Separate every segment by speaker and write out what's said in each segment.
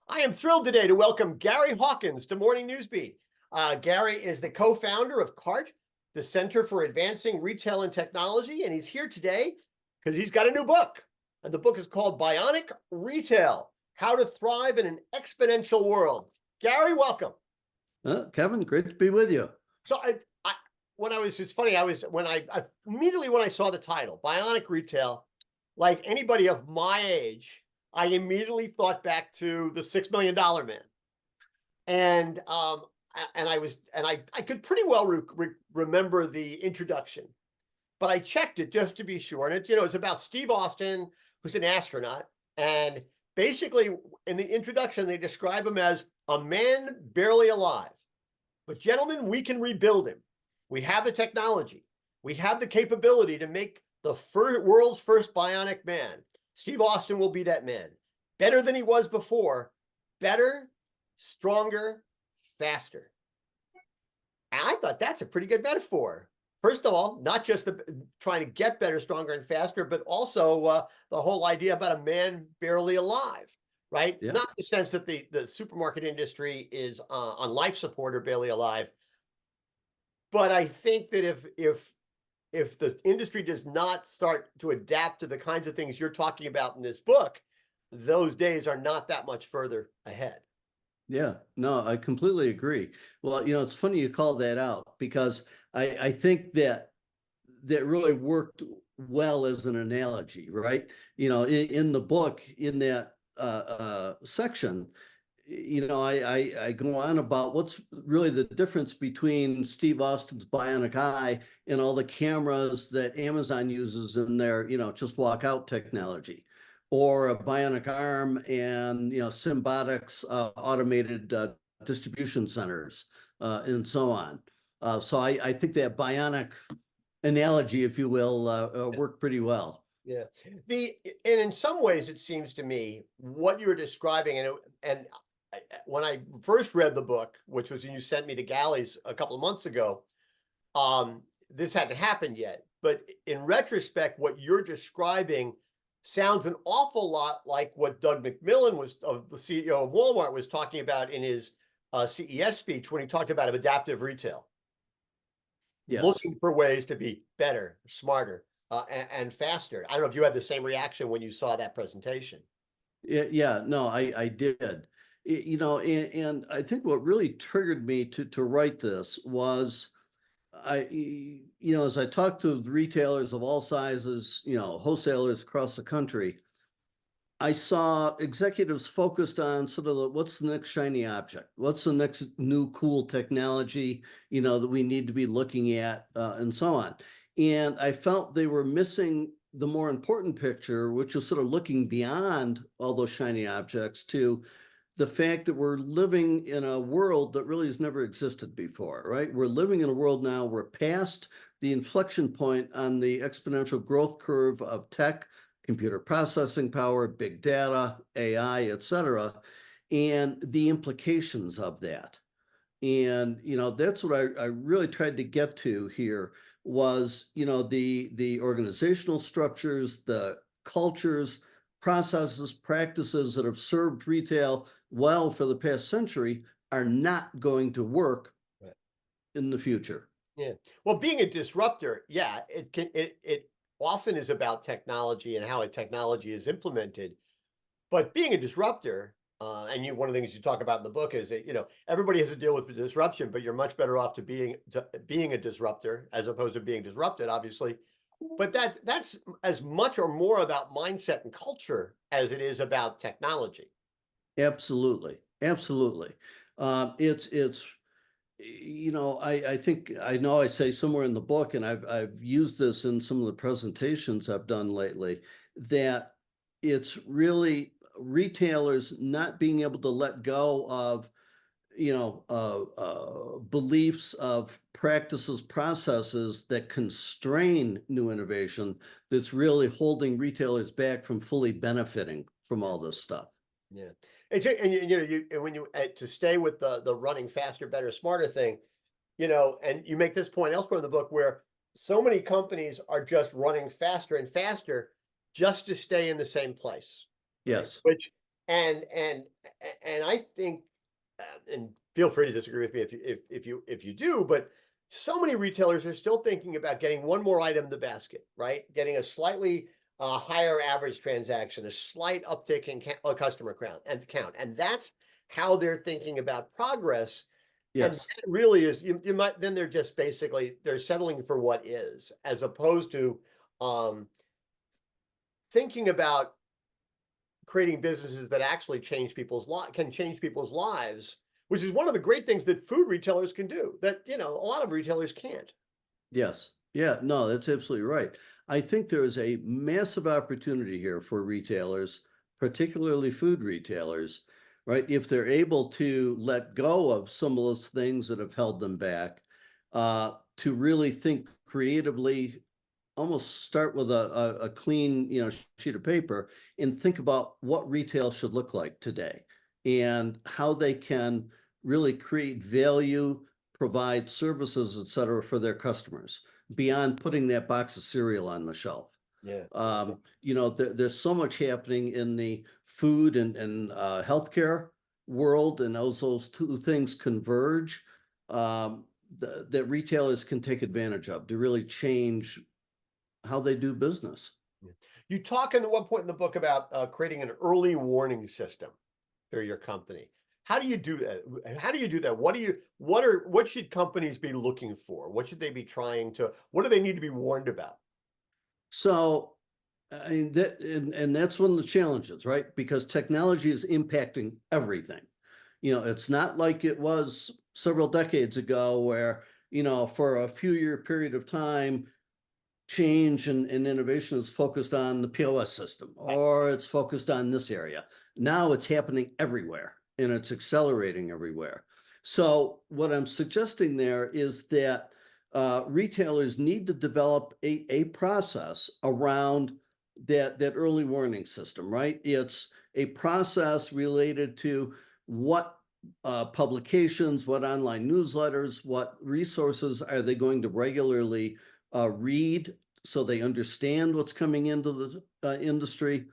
Speaker 1: I am thrilled today to welcome Gary Hawkins to Morning Newsbeat. Gary is the co-founder of CART, the Center for Advancing Retail and Technology, and he's here today because he's got a new book. And the book is called Bionic Retail, How to Thrive in an Exponential World. Gary, welcome.
Speaker 2: Kevin, great to be with you.
Speaker 1: So it's funny, immediately when I saw the title, Bionic Retail, like anybody of my age, I immediately thought back to the $6 Million Man. And I could pretty well remember the introduction, but I checked it just to be sure. And it's about Steve Austin, who's an astronaut. And basically in the introduction, they describe him as a man barely alive. But gentlemen, we can rebuild him. We have the technology. We have the capability to make the world's first bionic man. Steve Austin will be that man. Better than he was before. Better, stronger, faster. And I thought that's a pretty good metaphor. First of all, not just trying to get better, stronger, and faster, but also the whole idea about a man barely alive, right?
Speaker 2: Yeah.
Speaker 1: Not in the sense that the supermarket industry is on life support or barely alive. But I think that if the industry does not start to adapt to the kinds of things you're talking about in this book, those days are not that much further ahead.
Speaker 2: Yeah, no, I completely agree. Well, it's funny you call that out because I think that really worked well as an analogy, right? In the book, in that section, I go on about what's really the difference between Steve Austin's bionic eye and all the cameras that Amazon uses in their, just walk out technology, or a bionic arm and, Symbotic's automated distribution centers and so on. So I think that bionic analogy, if you will, worked pretty well.
Speaker 1: Yeah. And in some ways, it seems to me what you were describing, and when I first read the book, which was when you sent me the galleys a couple of months ago, this hadn't happened yet. But in retrospect, what you're describing sounds an awful lot like what Doug McMillon the CEO of Walmart, was talking about in his CES speech when he talked about adaptive retail.
Speaker 2: Yes.
Speaker 1: Looking for ways to be better, smarter, and faster. I don't know if you had the same reaction when you saw that presentation.
Speaker 2: Yeah, no, I did. And I think what really triggered me to write this was as I talked to retailers of all sizes, wholesalers across the country, I saw executives focused on sort of what's the next shiny object, what's the next new cool technology, that we need to be looking at, and so on. And I felt they were missing the more important picture, which is sort of looking beyond all those shiny objects to the fact that we're living in a world that really has never existed before, right? We're living in a world now, we're past the inflection point on the exponential growth curve of tech, computer processing power, big data, AI, et cetera, and the implications of that. And, that's what I really tried to get to here was, the organizational structures, the cultures, processes, practices that have served retail well for the past century are not going to work in the future.
Speaker 1: Yeah. Well, being a disruptor, yeah, it often is about technology and how a technology is implemented. But being a disruptor, and one of the things you talk about in the book is that, everybody has to deal with disruption, but you're much better off to being a disruptor as opposed to being disrupted, obviously. But that's as much or more about mindset and culture as it is about technology.
Speaker 2: Absolutely. Absolutely. It's I think I know I say somewhere in the book, and I've used this in some of the presentations I've done lately, that it's really retailers not being able to let go of beliefs, of practices, processes that constrain new innovation that's really holding retailers back from fully benefiting from all this stuff.
Speaker 1: Yeah. And when you to stay with the running faster, better, smarter thing, and you make this point elsewhere in the book where so many companies are just running faster and faster just to stay in the same place.
Speaker 2: Yes.
Speaker 1: Which and and I think, and feel free to disagree with me if you do, but so many retailers are still thinking about getting one more item in the basket, right? Getting a slightly higher average transaction, a slight uptick in customer count, and that's how they're thinking about progress. And
Speaker 2: Yes.
Speaker 1: that really is, you might, then they're just basically, they're settling for what is, as opposed to um, thinking about creating businesses that actually can change people's lives, which is one of the great things that food retailers can do that, a lot of retailers can't.
Speaker 2: Yes. Yeah, no, that's absolutely right. I think there is a massive opportunity here for retailers, particularly food retailers, right? If they're able to let go of some of those things that have held them back, to really think creatively, almost start with a clean, sheet of paper and think about what retail should look like today and how they can really create value, provide services, et cetera, for their customers beyond putting that box of cereal on the shelf.
Speaker 1: Yeah.
Speaker 2: There's so much happening in the food and healthcare world, and those two things converge, that retailers can take advantage of to really change how they do business.
Speaker 1: Yeah. You talk at one point in the book about creating an early warning system for your company. How do you do that? How do you do that? What should companies be looking for? What should they be trying to, what do they need to be warned about?
Speaker 2: So, I mean, and that's one of the challenges, right? Because technology is impacting everything. It's not like it was several decades ago where, for a few year period of time, change and innovation is focused on the POS system, or it's focused on this area. Now it's happening everywhere and it's accelerating everywhere. So what I'm suggesting there is that retailers need to develop a process around that early warning system, right? It's a process related to what publications, what online newsletters, what resources are they going to regularly read so they understand what's coming into the industry.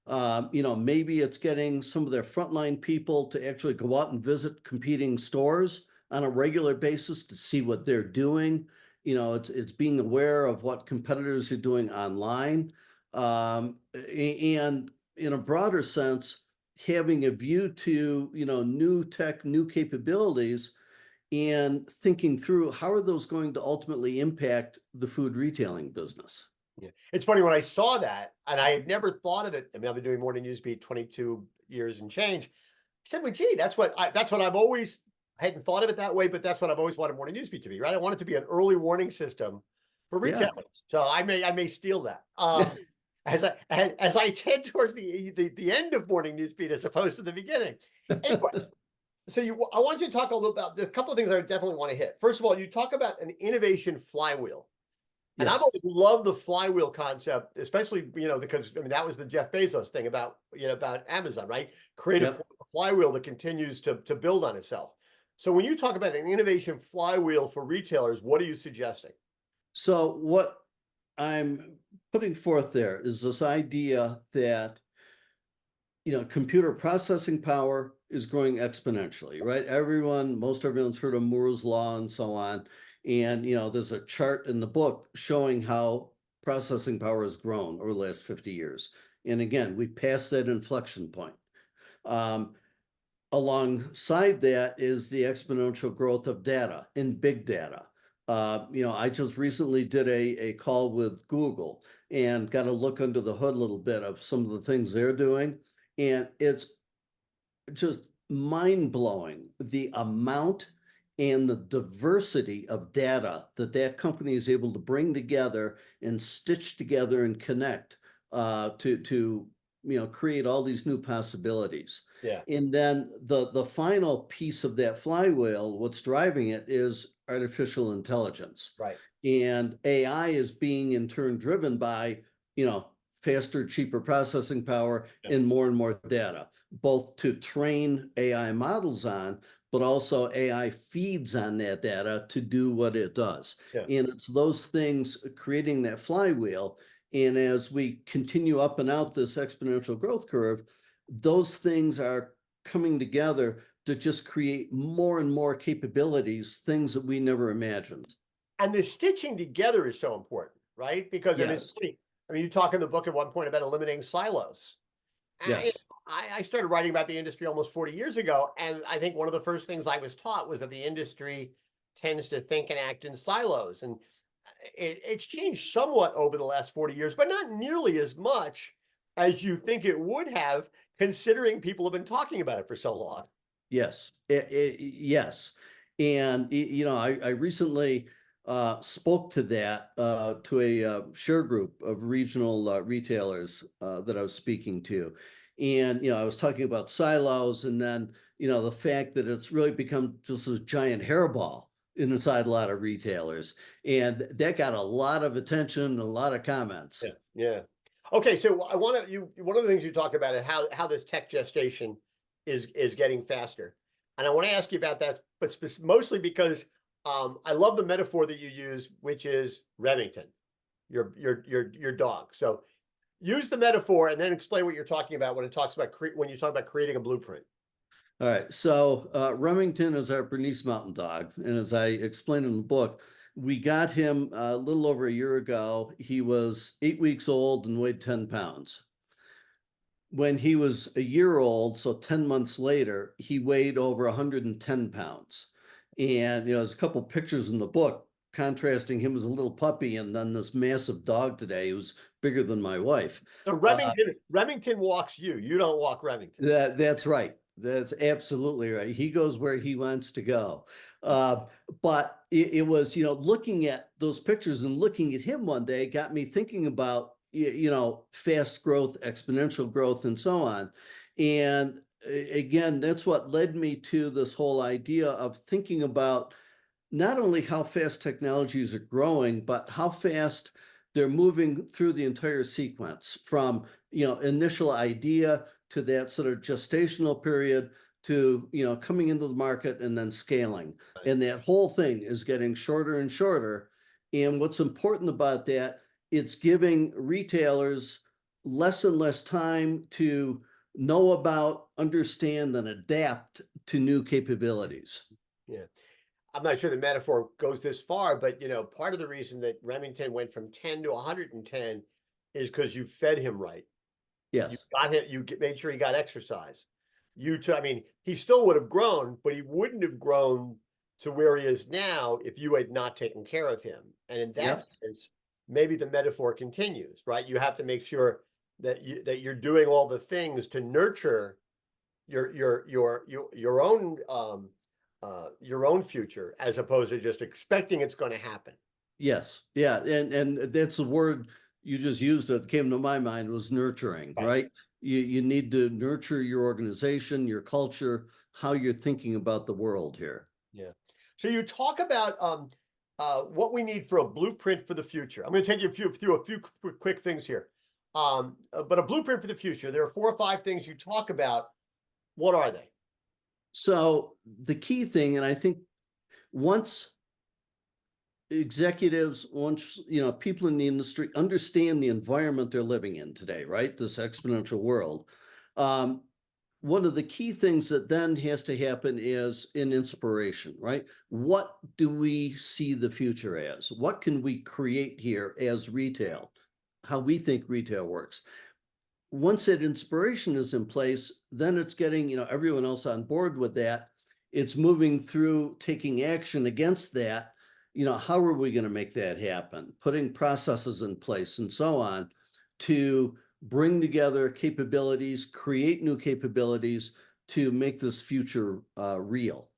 Speaker 2: Maybe it's getting some of their frontline people to actually go out and visit competing stores on a regular basis to see what they're doing. It's being aware of what competitors are doing online. And in a broader sense, having a view to, new tech, new capabilities, and thinking through how are those going to ultimately impact the food retailing business.
Speaker 1: Yeah. It's funny when I saw that, and I had never thought of it. I mean, I've been doing Morning Newsbeat 22 years and change. I said, well, gee, that's what I've always, I hadn't thought of it that way, but that's what I've always wanted Morning Newsbeat to be, right? I want it to be an early warning system for
Speaker 2: Yeah.
Speaker 1: retailers. So I may steal that. As I tend towards the end of Morning Newsbeat as opposed to the beginning. Anyway, so I want you to talk a little about a couple of things I definitely want to hit. First of all, you talk about an innovation flywheel. And I've
Speaker 2: Yes.
Speaker 1: always loved the flywheel concept, especially, because I mean, that was the Jeff Bezos thing about, about Amazon, right? Create a
Speaker 2: Yep.
Speaker 1: flywheel that continues to build on itself. So when you talk about an innovation flywheel for retailers, what are you suggesting?
Speaker 2: So what I'm putting forth there is this idea that, computer processing power is growing exponentially, right? Most everyone's heard of Moore's law and so on. And, there's a chart in the book showing how processing power has grown over the last 50 years. And again, we passed that inflection point. Um, Alongside that is the exponential growth of data and big data. I just recently did a call with Google and got a look under the hood a little bit of some of the things they're doing. And it's just mind-blowing the amount and the diversity of data that company is able to bring together and stitch together and connect to create all these new possibilities.
Speaker 1: Yeah.
Speaker 2: And then the final piece of that flywheel, what's driving it is artificial intelligence.
Speaker 1: Right.
Speaker 2: And AI is being in turn driven by, faster, cheaper processing power and more data, both to train AI models on, but also AI feeds on that data to do what it does.
Speaker 1: Yeah.
Speaker 2: And it's those things creating that flywheel. And as we continue up and out this exponential growth curve, those things are coming together to just create more and more capabilities, things that we never imagined.
Speaker 1: And the stitching together is so important, right? Because I mean, it's
Speaker 2: Yes,
Speaker 1: funny. I mean, you talk in the book at one point about eliminating silos.
Speaker 2: yes,
Speaker 1: I started writing about the industry almost 40 years ago, and I think one of the first things I was taught was that the industry tends to think and act in silos, and it's changed somewhat over the last 40 years, but not nearly as much as you think it would have, considering people have been talking about it for so long.
Speaker 2: yes, yes. And, I recently spoke to that, to a share group of regional retailers that I was speaking to. And, I was talking about silos and then, the fact that it's really become just this giant hairball inside a lot of retailers. And that got a lot of attention and a lot of comments.
Speaker 1: Yeah, yeah. Okay, so I want to you one of the things you talk about is how this tech gestation is getting faster, and I want to ask you about that, but mostly because I love the metaphor that you use, which is Remington, your dog. So use the metaphor and then explain what you're talking about when it talks about when you talk about creating a blueprint.
Speaker 2: All right. So Remington is our Bernese Mountain Dog. And as I explained in the book, we got him a little over a year ago. He was 8 weeks old and weighed 10 pounds. When he was a year old, so 10 months later, he weighed over 110 pounds. And, there's a couple pictures in the book contrasting him as a little puppy and then this massive dog today who's bigger than my wife.
Speaker 1: So Remington walks you. You don't walk Remington.
Speaker 2: That's right. That's absolutely right. He goes where he wants to go. Uh, but it was, looking at those pictures and looking at him one day got me thinking about, fast growth, exponential growth, and so on. And again, that's what led me to this whole idea of thinking about not only how fast technologies are growing, but how fast they're moving through the entire sequence from, initial idea to that sort of gestational period to, coming into the market and then scaling.
Speaker 1: Right.
Speaker 2: And that whole thing is getting shorter and shorter. And what's important about that, it's giving retailers less and less time to know about, understand, and adapt to new capabilities.
Speaker 1: Yeah. I'm not sure the metaphor goes this far, but part of the reason that Remington went from 10 to 110 is because you fed him right. You
Speaker 2: Yes.
Speaker 1: got him, made sure he got exercise. I mean, he still would have grown, but he wouldn't have grown to where he is now if you had not taken care of him. And in that
Speaker 2: Yep.
Speaker 1: sense, maybe the metaphor continues, right? You have to make sure that you're doing all the things to nurture your own future, as opposed to just expecting it's going to happen.
Speaker 2: Yes. Yeah. And that's the word you just used that came to my mind was nurturing,
Speaker 1: Right.
Speaker 2: right? You need to nurture your organization, your culture, how you're thinking about the world here.
Speaker 1: Yeah. So you talk about what we need for a blueprint for the future. I'm going to take you through a few quick things here. But a blueprint for the future. There are 4 or 5 things you talk about. What are they?
Speaker 2: So the key thing, and I think once executives, once people in the industry understand the environment they're living in today, right? This exponential world. One of the key things that then has to happen is an inspiration, right? What do we see the future as? What can we create here as retail? How we think retail works. Once that inspiration is in place, then it's getting everyone else on board with that. It's moving through taking action against that. How are we going to make that happen? Putting processes in place and so on to bring together capabilities, create new capabilities to make this future real.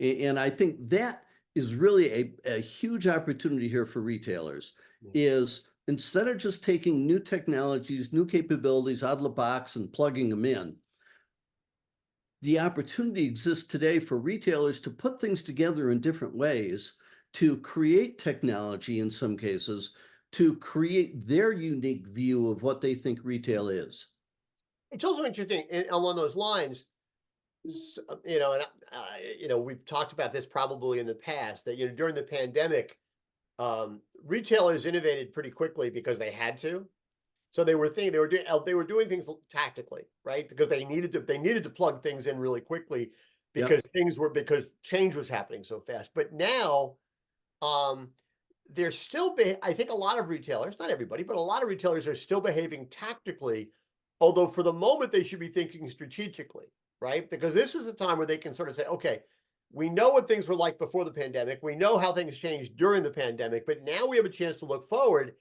Speaker 2: And I think that is really a huge opportunity here for retailers is instead of just taking new technologies, new capabilities out of the box and plugging them in, the opportunity exists today for retailers to put things together in different ways, to create technology in some cases, to create their unique view of what they think retail is.
Speaker 1: It's also interesting along those lines. We've talked about this probably in the past that during the pandemic, retailers innovated pretty quickly because they had to. So they were doing things tactically, right? Because they needed to plug things in really quickly
Speaker 2: Yep.
Speaker 1: because change was happening so fast. But now, there's still I think a lot of retailers, not everybody, but a lot of retailers are still behaving tactically, although for the moment they should be thinking strategically, right? Because this is a time where they can sort of say, okay, we know what things were like before the pandemic. We know how things changed during the pandemic, but now we have a chance to look forward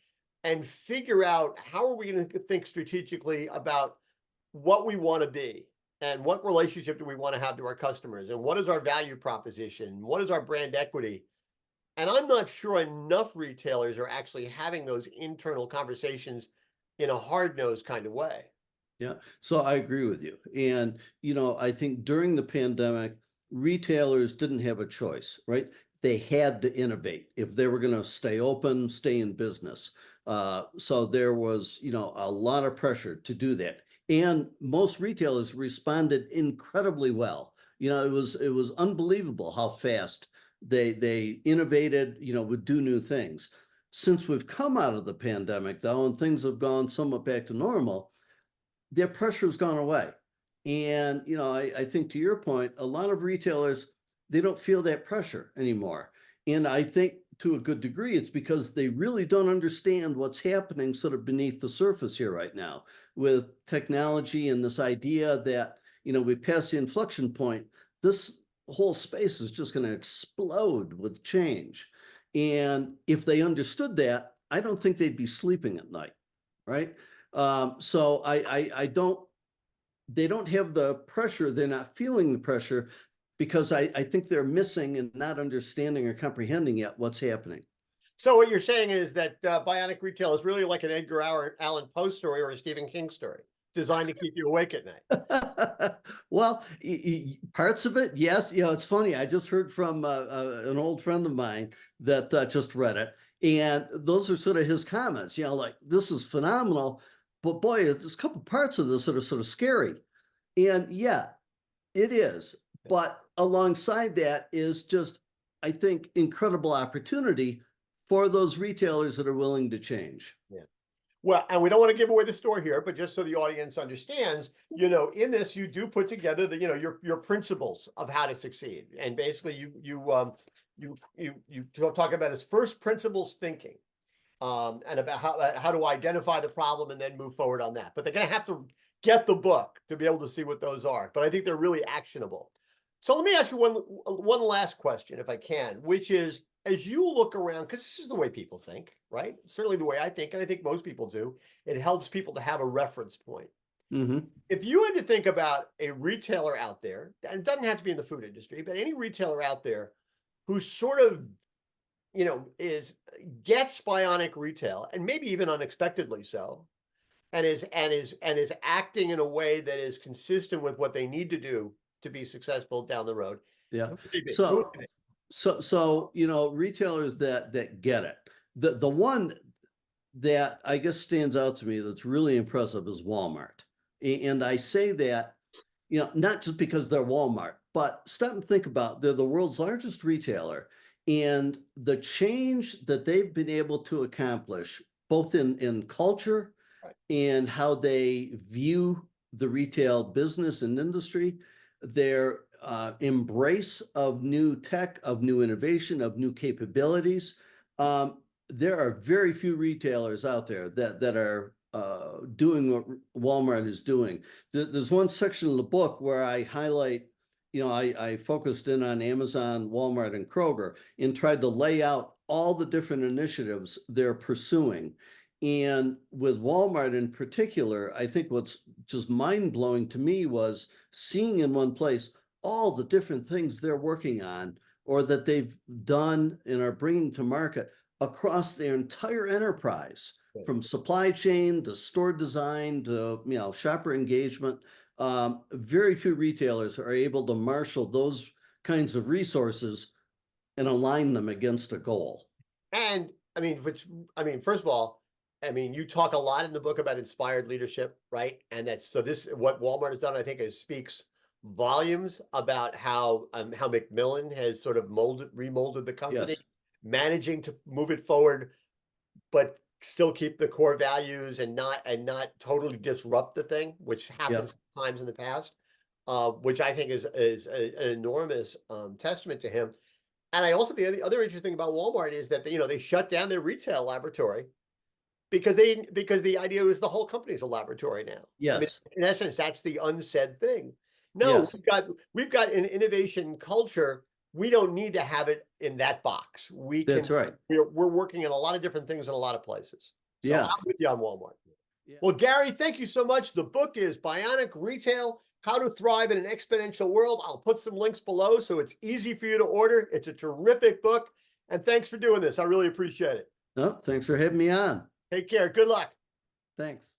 Speaker 1: and figure out how are we going to think strategically about what we want to be and what relationship do we want to have to our customers and what is our value proposition? What is our brand equity? And I'm not sure enough retailers are actually having those internal conversations in a hard-nosed kind of way.
Speaker 2: Yeah, so I agree with you. And, I think during the pandemic, retailers didn't have a choice, right? They had to innovate if they were going to stay open, stay in business. So there was, a lot of pressure to do that. And most retailers responded incredibly well. It was unbelievable how fast they innovated, would do new things. Since we've come out of the pandemic, though, and things have gone somewhat back to normal, their pressure's gone away. And, I think to your point, a lot of retailers, they don't feel that pressure anymore. And I think to a good degree, it's because they really don't understand what's happening sort of beneath the surface here right now with technology and this idea that, we pass the inflection point, this whole space is just going to explode with change. And if they understood that, I don't think they'd be sleeping at night, right? So I don't, they don't have the pressure. They're not feeling the pressure because I think they're missing and not understanding or comprehending yet what's happening.
Speaker 1: So what you're saying is that Bionic Retail is really like an Edgar Allen Poe story or a Stephen King story, designed to keep you awake at night.
Speaker 2: Well, parts of it, yes. It's funny. I just heard from an old friend of mine that just read it, and those are sort of his comments. Like, this is phenomenal, but boy, there's a couple parts of this that are sort of scary. And yeah, it is. But alongside that is just, I think, incredible opportunity for those retailers that are willing to change.
Speaker 1: Yeah. Well, and we don't want to give away the store here, but just so the audience understands, in this you do put together the, your principles of how to succeed, and basically you talk about its first principles thinking, and about how to identify the problem and then move forward on that. But they're going to have to get the book to be able to see what those are. But I think they're really actionable. So let me ask you one last question, if I can, which is, as you look around, because this is the way people think, right? Certainly the way I think, and I think most people do, it helps people to have a reference point.
Speaker 2: Mm-hmm.
Speaker 1: If you had to think about a retailer out there, and it doesn't have to be in the food industry, but any retailer out there who sort of, gets Bionic Retail, and maybe even unexpectedly so, and is acting in a way that is consistent with what they need to do to be successful down the road.
Speaker 2: Yeah.
Speaker 1: Who would they be?
Speaker 2: So retailers that get it. The one that I guess stands out to me that's really impressive is Walmart. And I say that, not just because they're Walmart, but stop and think about, they're the world's largest retailer. And the change that they've been able to accomplish, both in culture and how they view the retail business and industry, their embrace of new tech, of new innovation, of new capabilities. There are very few retailers out there that are doing what Walmart is doing. There's one section of the book where I highlight, I focused in on Amazon, Walmart, and Kroger and tried to lay out all the different initiatives they're pursuing. And with Walmart in particular, I think what's just mind-blowing to me was seeing in one place all the different things they're working on or that they've done and are bringing to market across their entire enterprise, from supply chain to store design to shopper engagement. Very few retailers are able to marshal those kinds of resources and align them against a goal.
Speaker 1: And first of all, you talk a lot in the book about inspired leadership, right? And what Walmart has done, I think, speaks volumes about how Macmillan has sort of remolded the company,
Speaker 2: Yes.
Speaker 1: managing to move it forward, but still keep the core values and not totally disrupt the thing, which happens times in the past, which I think is an enormous testament to him. And I also the other interesting thing about Walmart is that they shut down their retail laboratory because the idea was the whole company's a laboratory now. I mean,
Speaker 2: Yes.
Speaker 1: in essence, that's the unsaid thing. No,
Speaker 2: Yes.
Speaker 1: we've got an innovation culture. We don't need to have it in that box.
Speaker 2: That's right.
Speaker 1: We're working on a lot of different things in a lot of places. So
Speaker 2: Yeah.
Speaker 1: I'm with you on Walmart.
Speaker 2: Yeah.
Speaker 1: Well, Gary, thank you so much. The book is Bionic Retail: How to Thrive in an Exponential World. I'll put some links below so it's easy for you to order. It's a terrific book. And thanks for doing this. I really appreciate it.
Speaker 2: No, thanks for having me on.
Speaker 1: Take care. Good luck.
Speaker 2: Thanks.